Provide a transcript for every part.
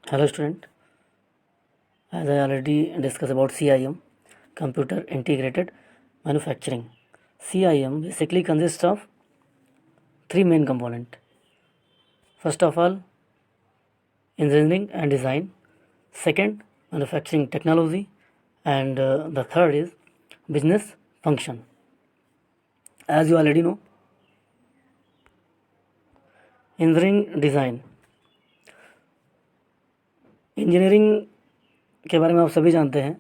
Hello student, as I already discussed about CIM, Computer Integrated Manufacturing. CIM basically consists of three main components. First of all, engineering and design. Second, manufacturing technology. And the third is business function. As you already know, engineering design. Engineering के बारे में आप सभी जानते हैं.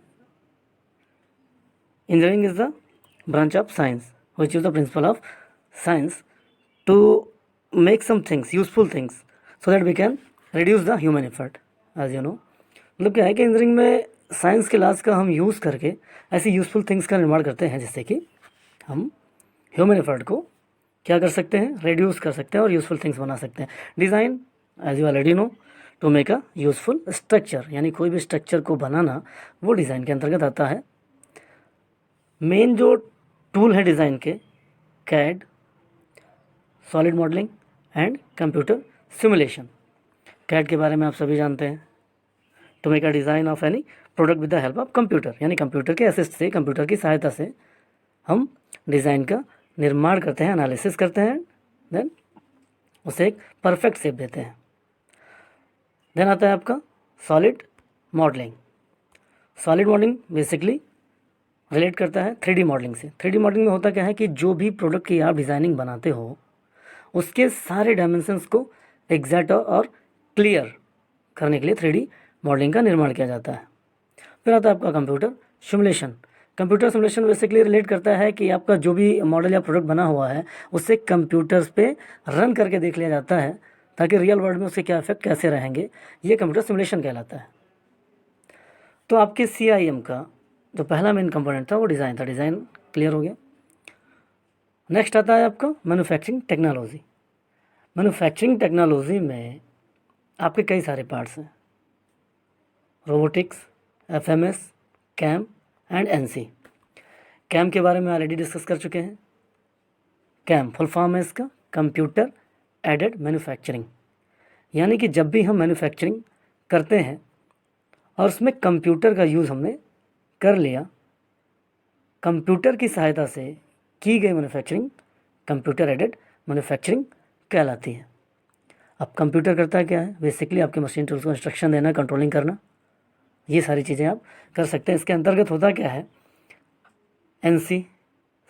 Engineering is the branch of science which is the principle of science to make some things, useful things, so that we can reduce the human effort. as you know, मतलब क्या है कि इंजीनियरिंग में साइंस के लाज का हम use करके ऐसी यूज़फुल थिंग्स का निर्माण करते हैं जिससे कि हम ह्यूमन एफर्ट को क्या कर सकते हैं, रिड्यूस कर सकते हैं और यूज़फुल थिंग्स बना सकते हैं. Design, as you already know, to make a useful structure, यानी कोई भी स्ट्रक्चर को बनाना वो डिज़ाइन के अंतर्गत आता है. मेन जो टूल है डिज़ाइन के, CAD, solid modelling and computer simulation. CAD के बारे में आप सभी जानते हैं. To make a design of any product with the help of computer, यानी कंप्यूटर के असिस्ट से, कंप्यूटर की सहायता से हम डिज़ाइन का निर्माण करते हैं, एनालिसिस करते हैं, देन उसे एक परफेक्ट शेप देते हैं. देन आता है आपका solid modelling. Solid modelling basically relate करता है 3D मॉडलिंग से. 3D मॉडलिंग में होता क्या है कि जो भी प्रोडक्ट की आप डिज़ाइनिंग बनाते हो उसके सारे डायमेंशंस को एग्जैक्ट और क्लियर करने के लिए 3D मॉडलिंग का निर्माण किया जाता है. फिर आता है आपका computer simulation. Computer simulation basically relate करता है कि आपका जो भी मॉडल या प्रोडक्ट बना हुआ है उससे कंप्यूटर्स पे रन करके देख लिया जाता है ताकि रियल वर्ल्ड में उसके क्या इफेक्ट कैसे रहेंगे. ये कंप्यूटर सिमुलेशन कहलाता है. तो आपके CIM का जो पहला मेन कंपोनेंट था वो डिज़ाइन था. डिज़ाइन क्लियर हो गया. नेक्स्ट आता है आपका मैन्युफैक्चरिंग टेक्नोलॉजी. मैन्युफैक्चरिंग टेक्नोलॉजी में आपके कई सारे पार्ट्स हैं. Robotics, FMS, CAM and NC. CAM के बारे में ऑलरेडी डिस्कस कर चुके हैं. कैम फुल फॉर्म है इसका कंप्यूटर एडेड मैन्युफैक्चरिंग, यानी कि जब भी हम मैन्युफैक्चरिंग करते हैं और उसमें कंप्यूटर का यूज़ हमने कर लिया, कंप्यूटर की सहायता से की गई मैन्युफैक्चरिंग कंप्यूटर एडेड मैन्युफैक्चरिंग कहलाती है. अब कंप्यूटर करता है क्या है, बेसिकली आपके मशीन टूल्स को इंस्ट्रक्शन देना, कंट्रोलिंग करना, ये सारी चीज़ें आप कर सकते हैं. इसके अंतर्गत होता क्या है, NC,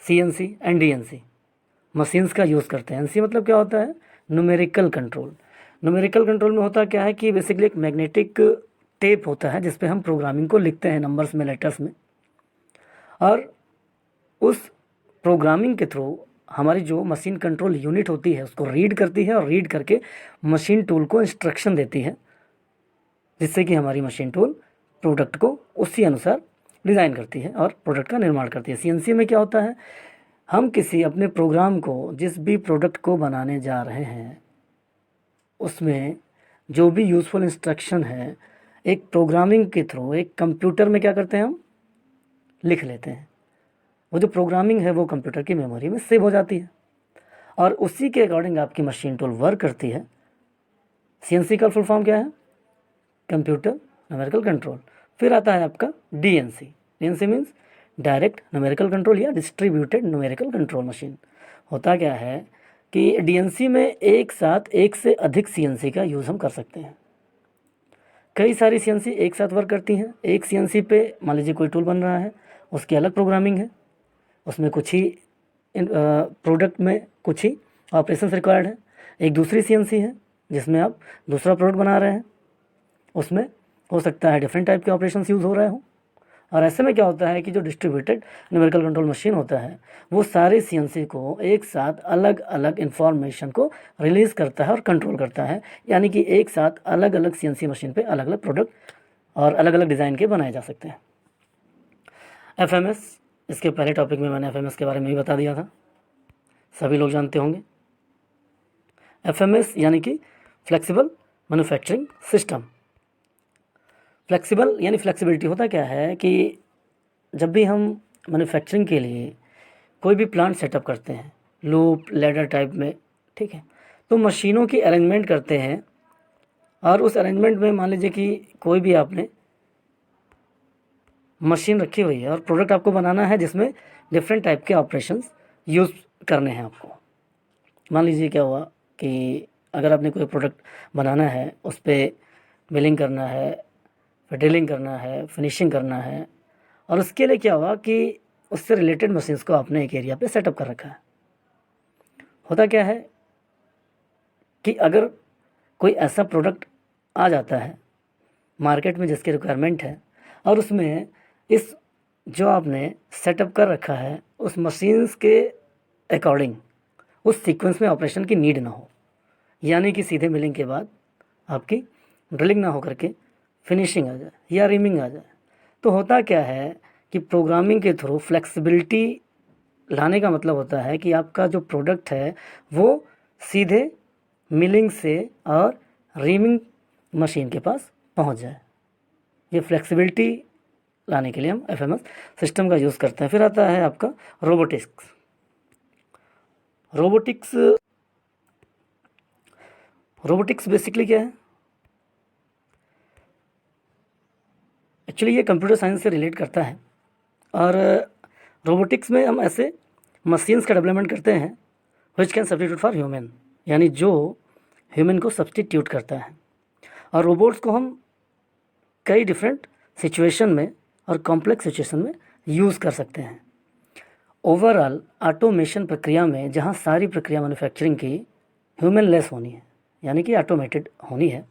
CNC and DNC machines का यूज़ करते हैं. NC मतलब क्या होता है, न्यूमेरिकल कंट्रोल. न्यूमेरिकल कंट्रोल में होता क्या है कि बेसिकली एक मैग्नेटिक टेप होता है जिस पे हम प्रोग्रामिंग को लिखते हैं नंबर्स में, लेटर्स में, और उस प्रोग्रामिंग के थ्रू हमारी जो मशीन कंट्रोल यूनिट होती है उसको रीड करती है और रीड करके मशीन टूल को इंस्ट्रक्शन देती है जिससे कि हमारी मशीन टूल प्रोडक्ट को उसी अनुसार डिज़ाइन करती है और प्रोडक्ट का निर्माण करती है. CNC में क्या होता है, हम किसी अपने प्रोग्राम को, जिस भी प्रोडक्ट को बनाने जा रहे हैं उसमें जो भी यूज़फुल इंस्ट्रक्शन है एक प्रोग्रामिंग के थ्रू एक कंप्यूटर में क्या करते हैं, हम लिख लेते हैं. वो जो प्रोग्रामिंग है वो कंप्यूटर की मेमोरी में सेव हो जाती है और उसी के अकॉर्डिंग आपकी मशीन टूल वर्क करती है. CNC का फुल फॉर्म क्या है, कंप्यूटर न्यूमेरिकल कंट्रोल. फिर आता है आपका DNC. DNC means direct numerical control या डिस्ट्रीब्यूटेड न्यूमेरिकल कंट्रोल मशीन. होता क्या है कि DNC में एक साथ एक से अधिक CNC का यूज़ हम कर सकते हैं. कई सारी CNC एक साथ वर्क करती हैं. एक CNC पे मान लीजिए कोई टूल बन रहा है, उसकी अलग प्रोग्रामिंग है, उसमें कुछ ही प्रोडक्ट में कुछ ही ऑपरेशंस रिक्वायर्ड है. एक दूसरी CNC है जिसमें आप दूसरा प्रोडक्ट बना रहे हैं, उसमें हो सकता है डिफरेंट टाइप के ऑपरेशंस यूज़ हो रहे हों. और ऐसे में क्या होता है कि जो डिस्ट्रीब्यूटेड न्यूमेरिकल कंट्रोल मशीन होता है वो सारे CNC को एक साथ अलग अलग इंफॉर्मेशन को रिलीज़ करता है और कंट्रोल करता है, यानी कि एक साथ अलग अलग CNC मशीन पे अलग अलग प्रोडक्ट और अलग अलग डिज़ाइन के बनाए जा सकते हैं. FMS, इसके पहले टॉपिक में मैंने FMS के बारे में भी बता दिया था, सभी लोग जानते होंगे. FMS यानी कि फ्लेक्सिबल मैन्युफैक्चरिंग सिस्टम. फ्लेक्सिबल यानी फ्लेक्सिबिलिटी. होता क्या है कि जब भी हम मैन्युफैक्चरिंग के लिए कोई भी प्लांट सेटअप करते हैं लूप लैडर टाइप में, ठीक है, तो मशीनों की अरेंजमेंट करते हैं और उस अरेंजमेंट में मान लीजिए कि कोई भी आपने मशीन रखी हुई है और प्रोडक्ट आपको बनाना है जिसमें डिफरेंट टाइप के ऑपरेशंस यूज़ करने हैं आपको। मान लीजिए क्या हुआ कि अगर आपने कोई प्रोडक्ट बनाना है, उस पर बिलिंग करना है, फिर डीलिंग करना है, फिनिशिंग करना है, और उसके लिए क्या हुआ कि उससे रिलेटेड मशीन्स को आपने एक एरिया पे सेटअप कर रखा है। होता क्या है कि अगर कोई ऐसा प्रोडक्ट आ जाता है मार्केट में जिसकी रिक्वायरमेंट है, और उसमें इस जो आपने सेटअप कर रखा है उस मशीन्स के अकॉर्डिंग उस सीक्वेंस में ऑपरेशन की नीड ना हो, यानी कि सीधे मिलिंग के बाद आपकी ड्रिलिंग ना हो करके फिनिशिंग आ जाए या रीमिंग आ जाए, तो होता क्या है कि प्रोग्रामिंग के थ्रू फ्लेक्सिबिलिटी लाने का मतलब होता है कि आपका जो प्रोडक्ट है वो सीधे मिलिंग से और रीमिंग मशीन के पास पहुंच जाए। ये फ्लेक्सिबिलिटी लाने के लिए हम एफएमएस सिस्टम का यूज़ करते हैं। फिर आता है आपका रोबोटिक्स। रोबोटिक्स बेसिकली क्या है? एक्चुअली ये कंप्यूटर साइंस से रिलेट करता है, और रोबोटिक्स में हम ऐसे मशीन्स का डेवलपमेंट करते हैं which can substitute for human, यानी जो ह्यूमन को सब्स्टिट्यूट करता है। और रोबोट्स को हम कई डिफरेंट सिचुएशन में और कॉम्प्लेक्स सिचुएशन में यूज़ कर सकते हैं। ओवरऑल ऑटोमेशन प्रक्रिया में जहाँ सारी प्रक्रिया मैन्युफैक्चरिंग की ह्यूमन लेस होनी है, यानी कि ऑटोमेटेड होनी है,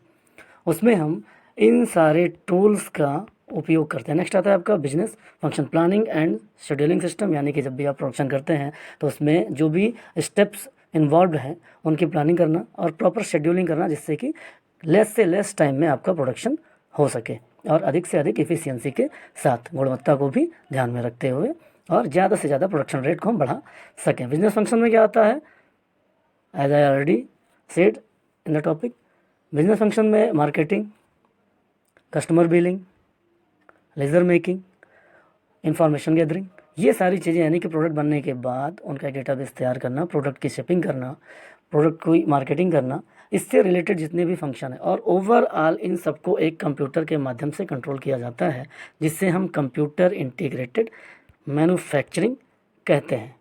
उसमें हम इन सारे टूल्स का उपयोग करते हैं। नेक्स्ट आता है आपका business function planning and scheduling system, यानी कि जब भी आप प्रोडक्शन करते हैं तो उसमें जो भी स्टेप्स इन्वॉल्व हैं उनकी प्लानिंग करना और प्रॉपर शेड्यूलिंग करना, जिससे कि लेस से लेस टाइम में आपका प्रोडक्शन हो सके और अधिक से अधिक इफ़िशियंसी के साथ गुणवत्ता को भी ध्यान में रखते हुए और ज़्यादा से ज़्यादा प्रोडक्शन रेट को हम बढ़ा सकें। बिजनेस फंक्शन में क्या आता है? As I already said in the topic, business function में marketing, customer billing, ledger making, information gathering, ये सारी चीज़ें, यानी कि प्रोडक्ट बनने के बाद उनका डेटाबेस तैयार करना, प्रोडक्ट की शिपिंग करना, प्रोडक्ट की मार्केटिंग करना, इससे रिलेटेड जितने भी फंक्शन है, और ओवरऑल इन सबको एक कंप्यूटर के माध्यम से कंट्रोल किया जाता है, जिससे हम कंप्यूटर इंटीग्रेटेड मैन्युफैक्चरिंग कहते हैं।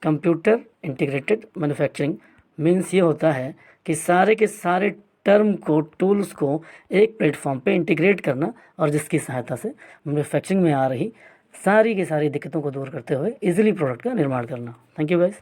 कंप्यूटर इंटीग्रेटेड मैन्युफैक्चरिंग मीन्स ये होता है कि सारे के सारे टर्म को, टूल्स को एक प्लेटफॉर्म पे इंटीग्रेट करना, और जिसकी सहायता से मैन्युफैक्चरिंग में आ रही सारी की सारी दिक्कतों को दूर करते हुए इजीली प्रोडक्ट का निर्माण करना। Thank you guys.